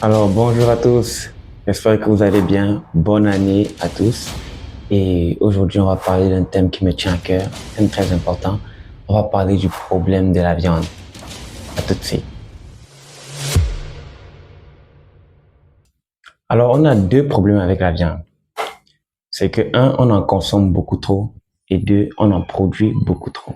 Alors, bonjour à tous. J'espère que vous allez bien. Bonne année à tous. Et aujourd'hui, on va parler d'un thème qui me tient à cœur, un thème très important. On va parler du problème de la viande. À tout de suite. Alors, on a deux problèmes avec la viande. C'est que, un, on en consomme beaucoup trop. Et deux, on en produit beaucoup trop.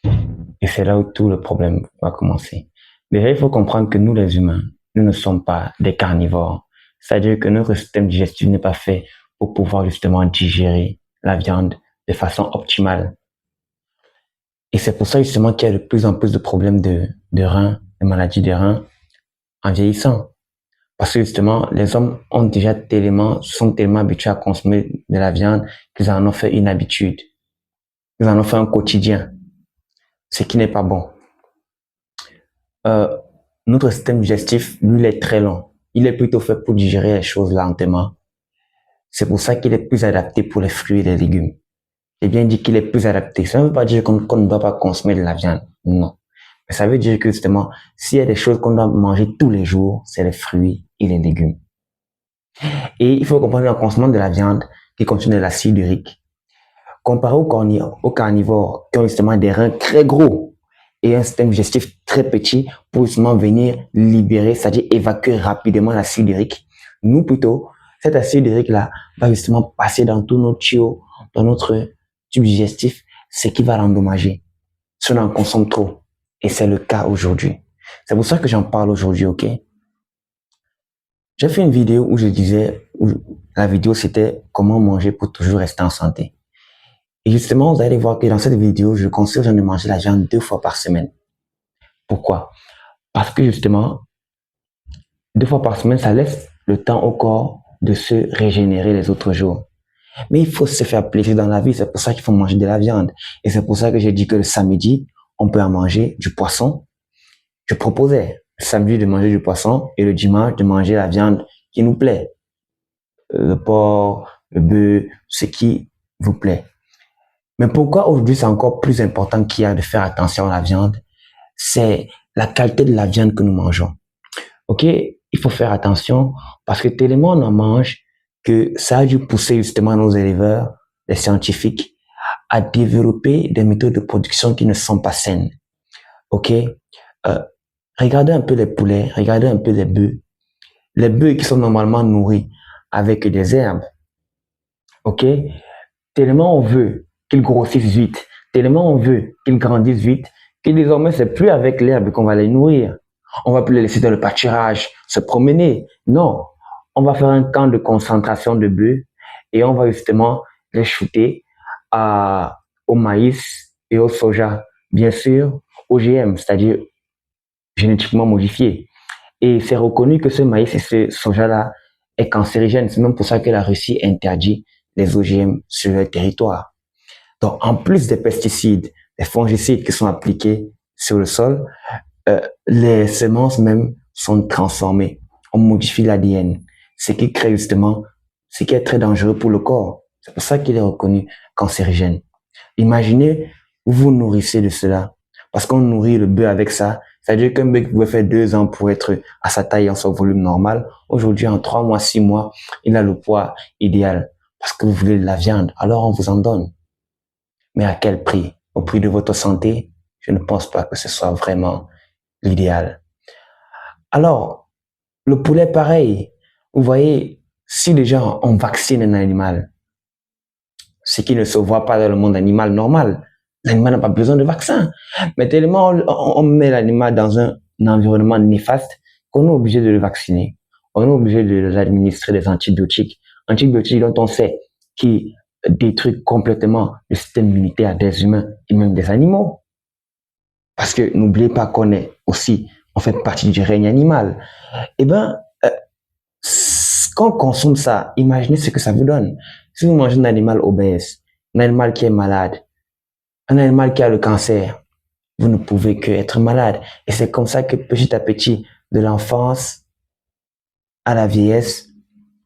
Et c'est là où tout le problème va commencer. Déjà, il faut comprendre que nous, les humains, nous ne sommes pas des carnivores. C'est-à-dire que notre système digestif n'est pas fait pour pouvoir justement digérer la viande de façon optimale. Et c'est pour ça justement qu'il y a de plus en plus de problèmes de reins, de maladies des reins en vieillissant. Parce que justement, les hommes ont déjà sont tellement habitués à consommer de la viande qu'ils en ont fait une habitude. Ils en ont fait un quotidien, ce qui n'est pas bon. Euh, Notre système digestif, lui, il est très long. Il est plutôt fait pour digérer les choses lentement. C'est pour ça qu'il est plus adapté pour les fruits et les légumes. J'ai bien dit qu'il est plus adapté. Ça ne veut pas dire qu'on ne doit pas consommer de la viande. Non. Mais ça veut dire que justement, s'il y a des choses qu'on doit manger tous les jours, c'est les fruits et les légumes. Et il faut comprendre qu'en consommant de la viande qui contient de l'acide urique, comparé aux carnivores qui ont justement des reins très gros et un système digestif très petit pour justement venir libérer, c'est-à-dire évacuer rapidement l'acide urique, nous plutôt, cet acide urique-là va justement passer dans tous nos tuyaux, dans notre tube digestif, ce qui va l'endommager si on en consomme trop. Et c'est le cas aujourd'hui. C'est pour ça que j'en parle aujourd'hui, ok? J'ai fait une vidéo où je disais, la vidéo c'était comment manger pour toujours rester en santé. Et justement, vous allez voir que dans cette vidéo, je conseille aux gens de manger la viande 2 fois par semaine. Pourquoi? Parce que justement, 2 fois par semaine, ça laisse le temps au corps de se régénérer les autres jours. Mais il faut se faire plaisir dans la vie, c'est pour ça qu'il faut manger de la viande. Et c'est pour ça que j'ai dit que le samedi, on peut en manger du poisson. Je proposais le samedi de manger du poisson et le dimanche de manger la viande qui nous plaît. Le porc, le bœuf, ce qui vous plaît. Mais pourquoi aujourd'hui c'est encore plus important qu'il y a de faire attention à la viande? C'est la qualité de la viande que nous mangeons. Ok, il faut faire attention parce que tellement on en mange que ça a dû pousser justement nos éleveurs, les scientifiques, à développer des méthodes de production qui ne sont pas saines. Ok, regardez un peu les poulets, regardez un peu les bœufs. Les bœufs qui sont normalement nourris avec des herbes. Ok, tellement on veut qu'ils grossissent vite, tellement on veut qu'ils grandissent vite, que désormais c'est plus avec l'herbe qu'on va les nourrir. On va plus les laisser dans le pâturage, se promener. Non, on va faire un camp de concentration de bœufs et on va justement les shooter au maïs et au soja. Bien sûr, OGM, c'est-à-dire génétiquement modifié. Et c'est reconnu que ce maïs et ce soja-là est cancérigène. C'est même pour ça que la Russie interdit les OGM sur le territoire. Donc, en plus des pesticides, des fongicides qui sont appliqués sur le sol, les semences même sont transformées. On modifie l'ADN, ce qui crée justement, ce qui est très dangereux pour le corps. C'est pour ça qu'il est reconnu cancérigène. Imaginez, vous vous nourrissez de cela, parce qu'on nourrit le bœuf avec ça. C'est-à-dire qu'un bœuf qui pouvait faire 2 ans pour être à sa taille et en son volume normal, aujourd'hui, en 3 mois, 6 mois, il a le poids idéal. Parce que vous voulez de la viande, alors on vous en donne. Mais à quel prix? Au prix de votre santé? Je ne pense pas que ce soit vraiment l'idéal. Alors, le poulet, pareil. Vous voyez, si déjà on vaccine un animal, ce qui ne se voit pas dans le monde animal normal, l'animal n'a pas besoin de vaccin. Mais tellement on met l'animal dans un environnement néfaste qu'on est obligé de le vacciner. On est obligé de l'administrer des antibiotiques. Antibiotiques dont on sait qu'ils détruisent complètement le système immunitaire des humains et même des animaux. Parce que n'oubliez pas qu'on est aussi, on fait partie du règne animal. Eh bien, quand on consomme ça, imaginez ce que ça vous donne. Si vous mangez un animal obèse, un animal qui est malade, un animal qui a le cancer, vous ne pouvez que être malade. Et c'est comme ça que petit à petit, de l'enfance à la vieillesse,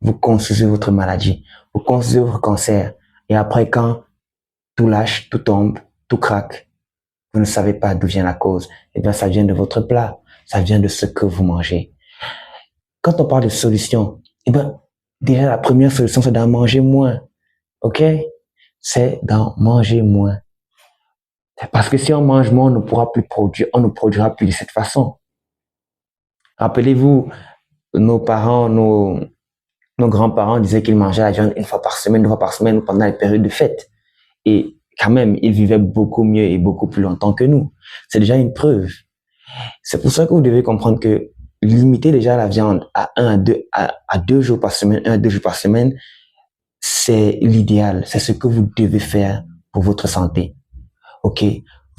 vous construisez votre maladie, vous construisez votre cancer. Et après, quand tout lâche, tout tombe, tout craque, vous ne savez pas d'où vient la cause. Eh bien, ça vient de votre plat, ça vient de ce que vous mangez. quand on parle de solution, eh ben, déjà la première solution, c'est d'en manger moins. OK? C'est d'en manger moins. Parce que si on mange moins, on ne pourra plus produire, on ne produira plus de cette façon. Rappelez-vous, nos parents, nos grands-parents disaient qu'ils mangeaient la viande une fois par semaine, deux fois par semaine pendant les périodes de fête. Et quand même, ils vivaient beaucoup mieux et beaucoup plus longtemps que nous. C'est déjà une preuve. C'est pour ça que vous devez comprendre que limiter déjà la viande à 2 jours par semaine, 1 à 2 jours par semaine, c'est l'idéal. C'est ce que vous devez faire pour votre santé. OK?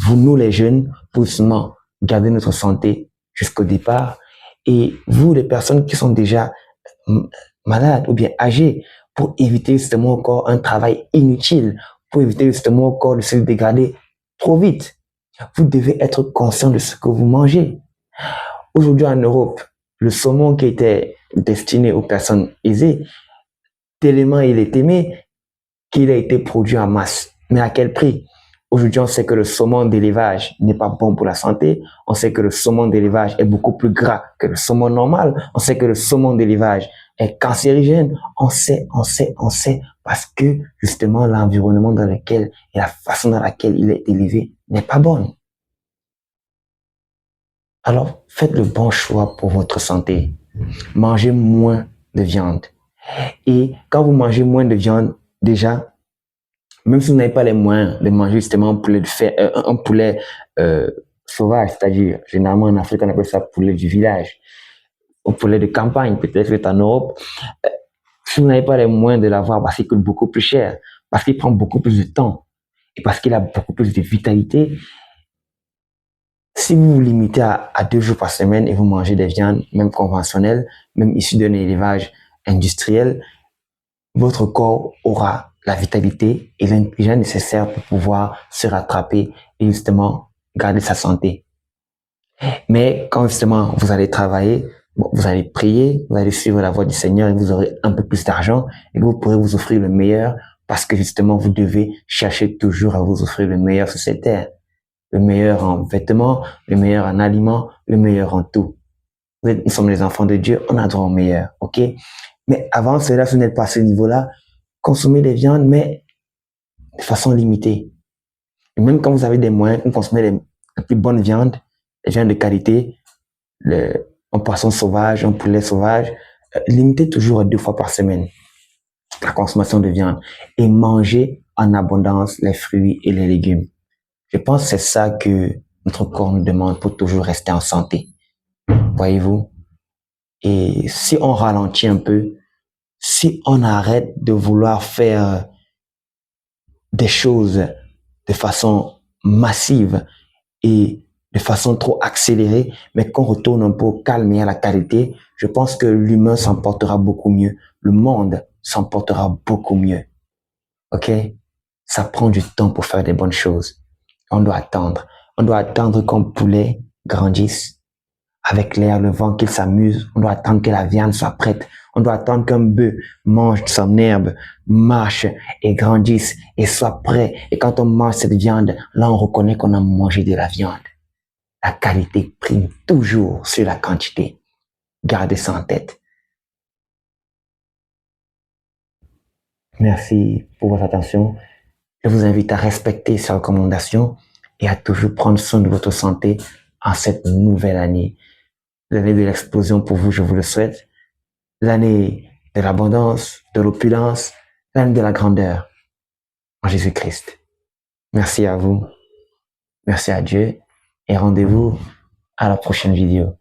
Vous, nous les jeunes, pour justement garder notre santé jusqu'au départ. Et vous, les personnes qui sont déjà malades ou bien âgées, pour éviter justement encore un travail inutile, pour éviter justement encore de se dégrader trop vite. Vous devez être conscient de ce que vous mangez. Aujourd'hui en Europe, le saumon qui était destiné aux personnes aisées, tellement il est aimé qu'il a été produit en masse. Mais à quel prix? Aujourd'hui, on sait que le saumon d'élevage n'est pas bon pour la santé. On sait que le saumon d'élevage est beaucoup plus gras que le saumon normal. On sait que le saumon d'élevage est cancérigène. On sait, parce que justement l'environnement dans lequel et la façon dans laquelle il est élevé n'est pas bonne. Alors, faites le bon choix pour votre santé. Mangez moins de viande. Et quand vous mangez moins de viande, déjà, même si vous n'avez pas les moyens de manger justement un poulet sauvage, c'est-à-dire, généralement en Afrique, on appelle ça poulet du village, un poulet de campagne, peut-être que en Europe. Si vous n'avez pas les moyens de l'avoir, parce qu'il coûte beaucoup plus cher, parce qu'il prend beaucoup plus de temps, et parce qu'il a beaucoup plus de vitalité, si vous vous limitez à 2 jours par semaine et vous mangez des viandes, même conventionnelles, même issues d'un élevage industriel, votre corps aura la vitalité et l'intelligence nécessaire pour pouvoir se rattraper et justement garder sa santé. Mais quand justement vous allez travailler, vous allez prier, vous allez suivre la voie du Seigneur et vous aurez un peu plus d'argent et vous pourrez vous offrir le meilleur parce que justement vous devez chercher toujours à vous offrir le meilleur sur cette terre. Le meilleur en vêtements, le meilleur en aliments, le meilleur en tout. Nous sommes les enfants de Dieu, on a droit au meilleur, ok? Mais avant cela, si vous n'êtes pas à ce niveau-là, consommez des viandes, mais de façon limitée. Et même quand vous avez des moyens, vous consommez les plus bonnes viandes, les viandes de qualité, un poisson sauvage, un poulet sauvage, limitez toujours à 2 fois par semaine la consommation de viande et mangez en abondance les fruits et les légumes. Je pense que c'est ça que notre corps nous demande pour toujours rester en santé. Voyez-vous? Et si on ralentit un peu, si on arrête de vouloir faire des choses de façon massive et de façon trop accélérée, mais qu'on retourne un peu au calme et à la qualité, je pense que l'humain s'en portera beaucoup mieux. Le monde s'en portera beaucoup mieux. OK? Ça prend du temps pour faire des bonnes choses. On doit attendre. On doit attendre qu'un poulet grandisse avec l'air, le vent, qu'il s'amuse. On doit attendre que la viande soit prête. On doit attendre qu'un bœuf mange son herbe, marche et grandisse et soit prêt. Et quand on mange cette viande, là, on reconnaît qu'on a mangé de la viande. La qualité prime toujours sur la quantité. Gardez ça en tête. Merci pour votre attention. Je vous invite à respecter ces recommandations et à toujours prendre soin de votre santé en cette nouvelle année. L'année de l'explosion pour vous, je vous le souhaite. L'année de l'abondance, de l'opulence, l'année de la grandeur en Jésus-Christ. Merci à vous. Merci à Dieu et rendez-vous à la prochaine vidéo.